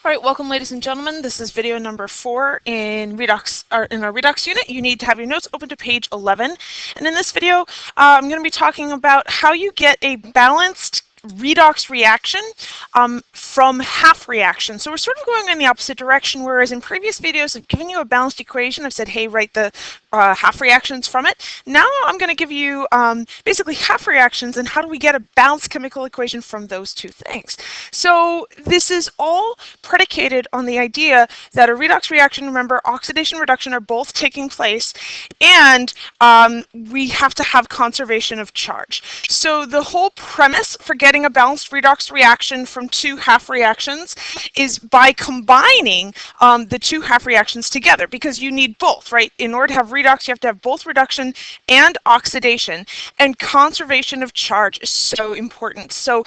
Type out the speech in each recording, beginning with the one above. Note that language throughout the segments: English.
All right, welcome ladies and gentlemen. This is video number 4 in Redox, or in our Redox unit. You need to have your notes open to page 11. And in this video, I'm going to be talking about how you get a balanced redox reaction from half reaction. So we're sort of going in the opposite direction, whereas in previous videos I've given you a balanced equation. I've said, hey, write the half reactions from it. Now I'm going to give you basically half reactions and how do we get a balanced chemical equation from those two things. So this is all predicated on the idea that a redox reaction, remember, oxidation and reduction are both taking place, and we have to have conservation of charge. So the whole premise for getting a balanced redox reaction from two half reactions is by combining the two half reactions together, because you need both, right? In order to have redox, you have to have both reduction and oxidation, and conservation of charge is so important. So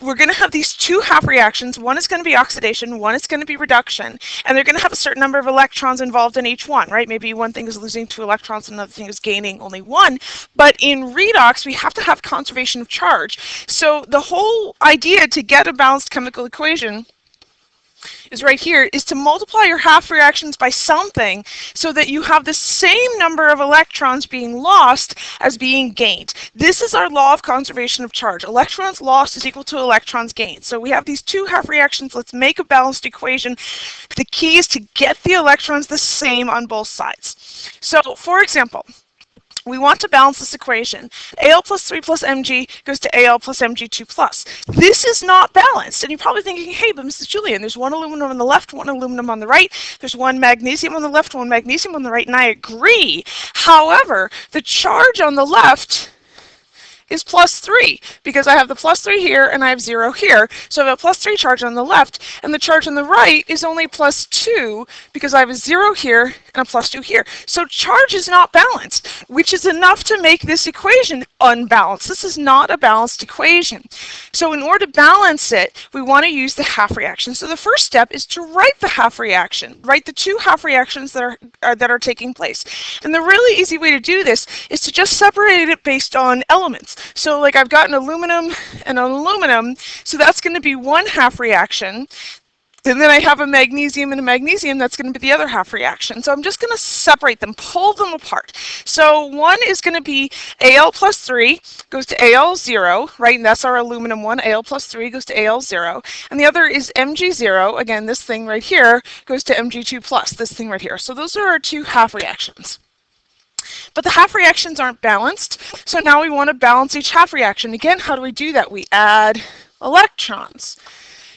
we're going to have these two half reactions. One is going to be oxidation, one is going to be reduction, and they're going to have a certain number of electrons involved in each one, right? Maybe one thing is losing 2 electrons, another thing is gaining only 1. But in redox, we have to have conservation of charge. So the whole idea to get a balanced chemical equation is right here, is to multiply your half reactions by something so that you have the same number of electrons being lost as being gained. This is our law of conservation of charge. Electrons lost is equal to electrons gained. So we have these two half reactions. Let's make a balanced equation. The key is to get the electrons the same on both sides. So for example, we want to balance this equation. Al plus 3 plus Mg goes to Al plus Mg2 plus. This is not balanced. And you're probably thinking, hey, but Mrs. Julian, there's one aluminum on the left, one aluminum on the right. There's one magnesium on the left, one magnesium on the right, and I agree. However, the charge on the left is plus 3, because I have the plus 3 here and I have 0 here. So I have a plus 3 charge on the left, and the charge on the right is only plus 2 because I have a 0 here and a plus 2 here. So charge is not balanced, which is enough to make this equation unbalanced. This is not a balanced equation. So in order to balance it, we want to use the half reaction. So the first step is to write the half reaction, write the two half reactions that are taking place. And the really easy way to do this is to just separate it based on elements. So like I've got an aluminum and an aluminum, so that's going to be one half reaction. And then I have a magnesium and a magnesium, that's going to be the other half reaction. So I'm just going to separate them, pull them apart. So one is going to be Al plus 3 goes to Al0, right? And that's our aluminum one. Al plus 3 goes to Al0. And the other is Mg0. Again, this thing right here goes to Mg2 plus, this thing right here. So those are our two half reactions. But the half reactions aren't balanced, so now we want to balance each half reaction. Again, how do we do that? We add electrons.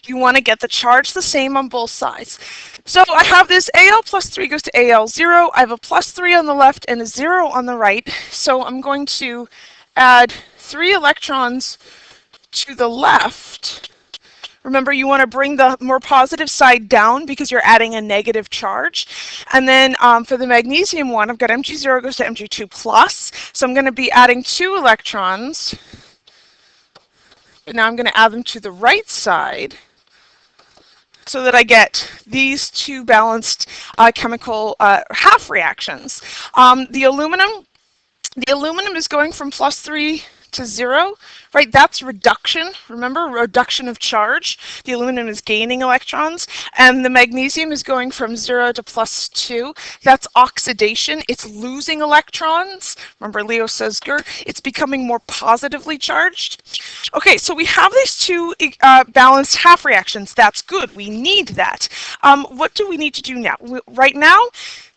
You want to get the charge the same on both sides. So I have this Al plus 3 goes to Al0. I have a plus 3 on the left and a 0 on the right. So I'm going to add 3 electrons to the left. Remember, you want to bring the more positive side down because you're adding a negative charge. And then for the magnesium one, I've got Mg0 goes to Mg2 plus. So I'm going to be adding 2 electrons. But now I'm going to add them to the right side so that I get these two balanced chemical half reactions. The aluminum is going from plus 3 to 0, right? That's reduction. Remember, reduction of charge. The aluminum is gaining electrons, and the magnesium is going from 0 to plus 2. That's oxidation. It's losing electrons. Remember, Leo says, it's becoming more positively charged. Okay, so we have these two balanced half reactions. That's good. We need that. What do we need to do now? Right now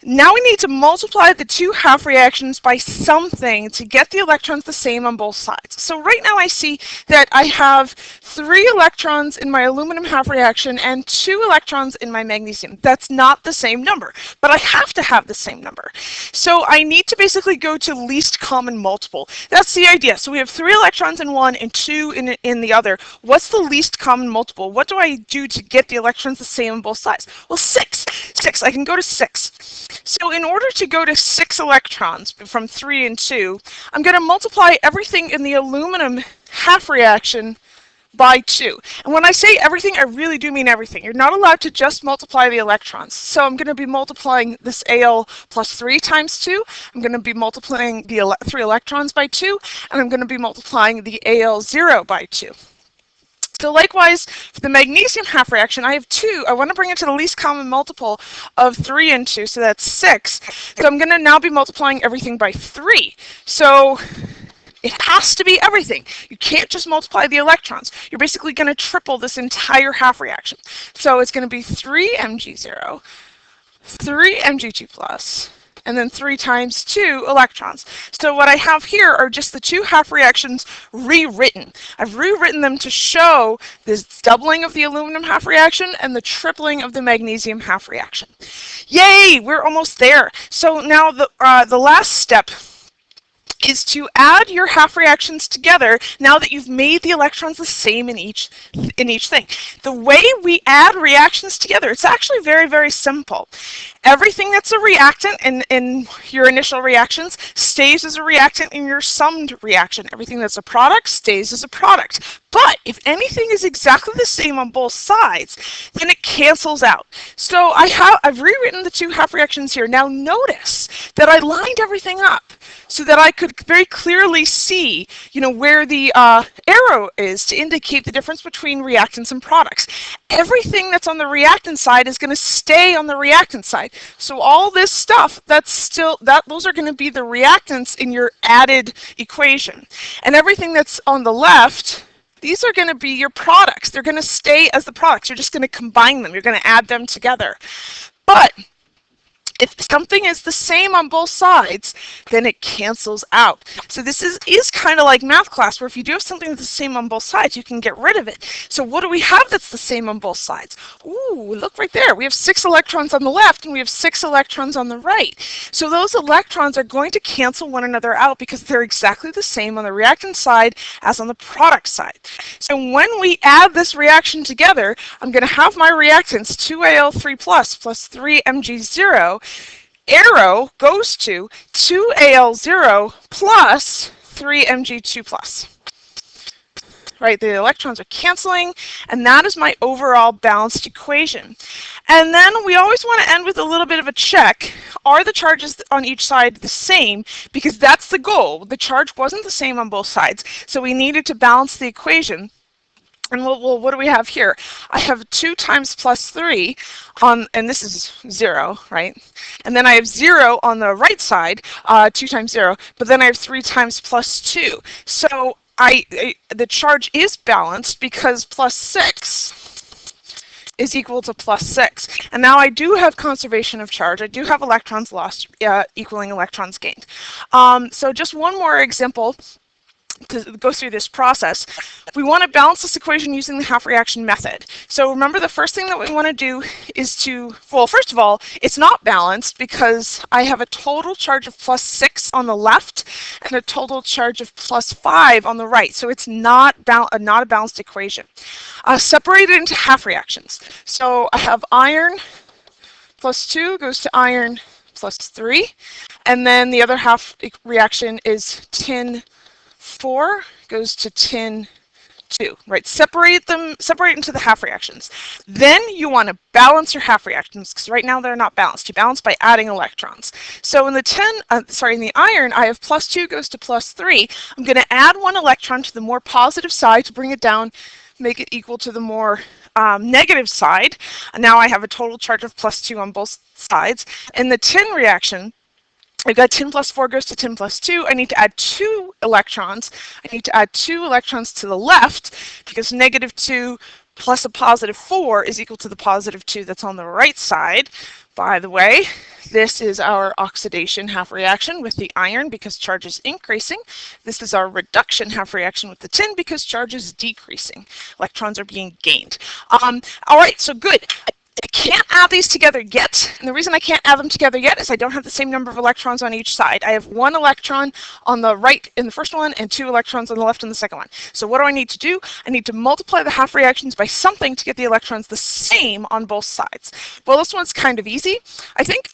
we need to multiply the two half reactions by something to get the electrons the same on both sides. So right now I see that I have 3 electrons in my aluminum half reaction and 2 electrons in my magnesium. That's not the same number, but I have to have the same number. So I need to basically go to least common multiple. That's the idea. So we have 3 electrons in one and 2 in the other. What's the least common multiple? What do I do to get the electrons the same on both sides? Well, 6. 6. I can go to 6. So in order to go to 6 electrons from 3 and 2, I'm going to multiply everything in the aluminum half reaction by 2. And when I say everything, I really do mean everything. You're not allowed to just multiply the electrons. So I'm going to be multiplying this Al plus 3 times 2. I'm going to be multiplying the 3 electrons by 2. And I'm going to be multiplying the Al0 by 2. So likewise, for the magnesium half reaction, I have 2. I want to bring it to the least common multiple of 3 and 2, so that's 6. So I'm going to now be multiplying everything by 3. So it has to be everything. You can't just multiply the electrons. You're basically going to triple this entire half reaction. So it's going to be 3 Mg0, 3 Mg2 plus, and then 3 times 2 electrons. So what I have here are just the 2 half reactions rewritten. I've rewritten them to show this doubling of the aluminum half reaction and the tripling of the magnesium half reaction. Yay, we're almost there. So now the last step is to add your half reactions together now that you've made the electrons the same in each thing. The way we add reactions together, it's actually very, very simple. Everything that's a reactant in your initial reactions stays as a reactant in your summed reaction. Everything that's a product stays as a product. But if anything is exactly the same on both sides, then it cancels out. So I've rewritten the 2 half reactions here. Now notice that I lined everything up so that I could very clearly see, where the arrow is to indicate the difference between reactants and products. Everything that's on the reactant side is going to stay on the reactant side. So all this stuff, those are going to be the reactants in your added equation. And everything that's on the left, these are going to be your products. They're going to stay as the products. You're just going to combine them. You're going to add them together. But if something is the same on both sides, then it cancels out. So this is kind of like math class, where if you do have something that's the same on both sides, you can get rid of it. So what do we have that's the same on both sides? Ooh, look right there. We have 6 electrons on the left and we have 6 electrons on the right. So those electrons are going to cancel one another out because they're exactly the same on the reactant side as on the product side. So when we add this reaction together, I'm going to have my reactants 2Al3 plus 3 Mg0. Arrow goes to 2Al0 plus 3 Mg2 plus. Right, the electrons are canceling, and that is my overall balanced equation. And then we always want to end with a little bit of a check. Are the charges on each side the same? Because that's the goal. The charge wasn't the same on both sides, so we needed to balance the equation. And well, what do we have here? I have 2 times plus 3 on, and this is 0, right? And then I have 0 on the right side, 2 times 0, but then I have 3 times plus 2. So the charge is balanced because plus 6 is equal to plus 6. And now I do have conservation of charge. I do have electrons lost equaling electrons gained. So just one more example to go through this process. We want to balance this equation using the half reaction method. So remember, the first thing that we want to do is well, first of all, it's not balanced because I have a total charge of plus 6 on the left and a total charge of plus 5 on the right. So it's not a balanced equation. Separated into half reactions. So I have iron plus 2 goes to iron plus 3. And then the other half reaction is tin 4 goes to tin 2, right? Separate into the half reactions. Then you want to balance your half reactions, because right now they're not balanced. You balance by adding electrons. So in the iron, I have plus 2 goes to plus 3. I'm going to add 1 electron to the more positive side to bring it down, make it equal to the more negative side. And now I have a total charge of plus 2 on both sides. In the tin reaction, I've got tin plus 4 goes to tin plus 2. I need to add 2 electrons. I need to add 2 electrons to the left because negative 2 plus a positive 4 is equal to the positive 2 that's on the right side. By the way, this is our oxidation half reaction with the iron because charge is increasing. This is our reduction half reaction with the tin because charge is decreasing. Electrons are being gained. All right, so good. I can't add these together yet, and the reason I can't add them together yet is I don't have the same number of electrons on each side. I have 1 electron on the right in the first one and 2 electrons on the left in the second one. So what do I need to do? I need to multiply the half reactions by something to get the electrons the same on both sides. Well, this one's kind of easy. I think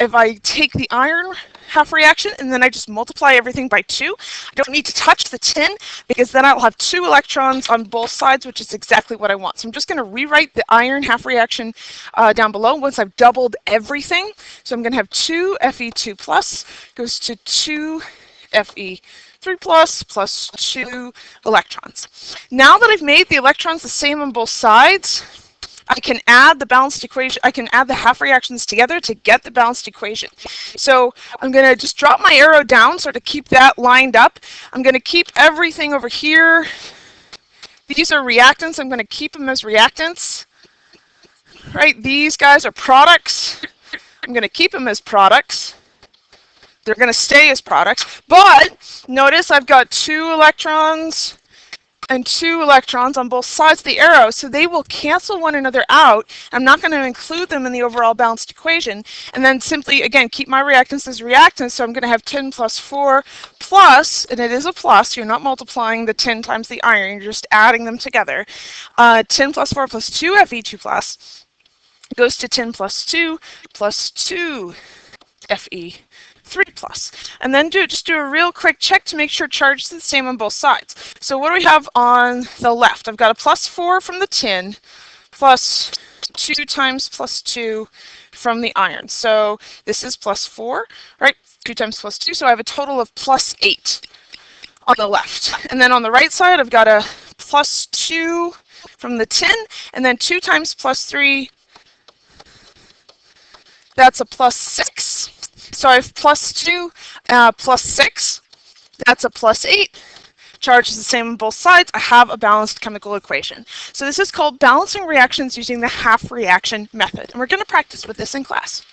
if I take the iron half reaction and then I just multiply everything by 2, I don't need to touch the tin because then I'll have 2 electrons on both sides, which is exactly what I want. So I'm just going to rewrite the iron half reaction down below once I've doubled everything. So I'm going to have 2 Fe2 plus goes to 2 Fe3 3 plus 2 electrons. Now that I've made the electrons the same on both sides, I can add the balanced equation. I can add the half reactions together to get the balanced equation. So I'm going to just drop my arrow down so to keep that lined up. I'm going to keep everything over here. These are reactants. I'm going to keep them as reactants. Right? These guys are products. I'm going to keep them as products. They're going to stay as products. But notice I've got 2 electrons and 2 electrons on both sides of the arrow, so they will cancel one another out. I'm not going to include them in the overall balanced equation. And then simply, again, keep my reactants as reactants, so I'm going to have 10 plus 4 plus, and it is a plus, you're not multiplying the 10 times the iron, you're just adding them together. 10 plus 4 plus 2 Fe2 plus goes to 10 plus 2 plus 2 Fe3 plus. And then just do a real quick check to make sure charge is the same on both sides. So what do we have on the left? I've got a plus 4 from the tin plus 2 times plus 2 from the iron. So this is plus 4, right? 2 times plus 2, so I have a total of plus 8 on the left. And then on the right side, I've got a plus 2 from the tin, and then 2 times plus 3, that's a plus 6. So I have plus 2, plus 6, that's a plus 8. Charge is the same on both sides. I have a balanced chemical equation. So this is called balancing reactions using the half reaction method. And we're going to practice with this in class.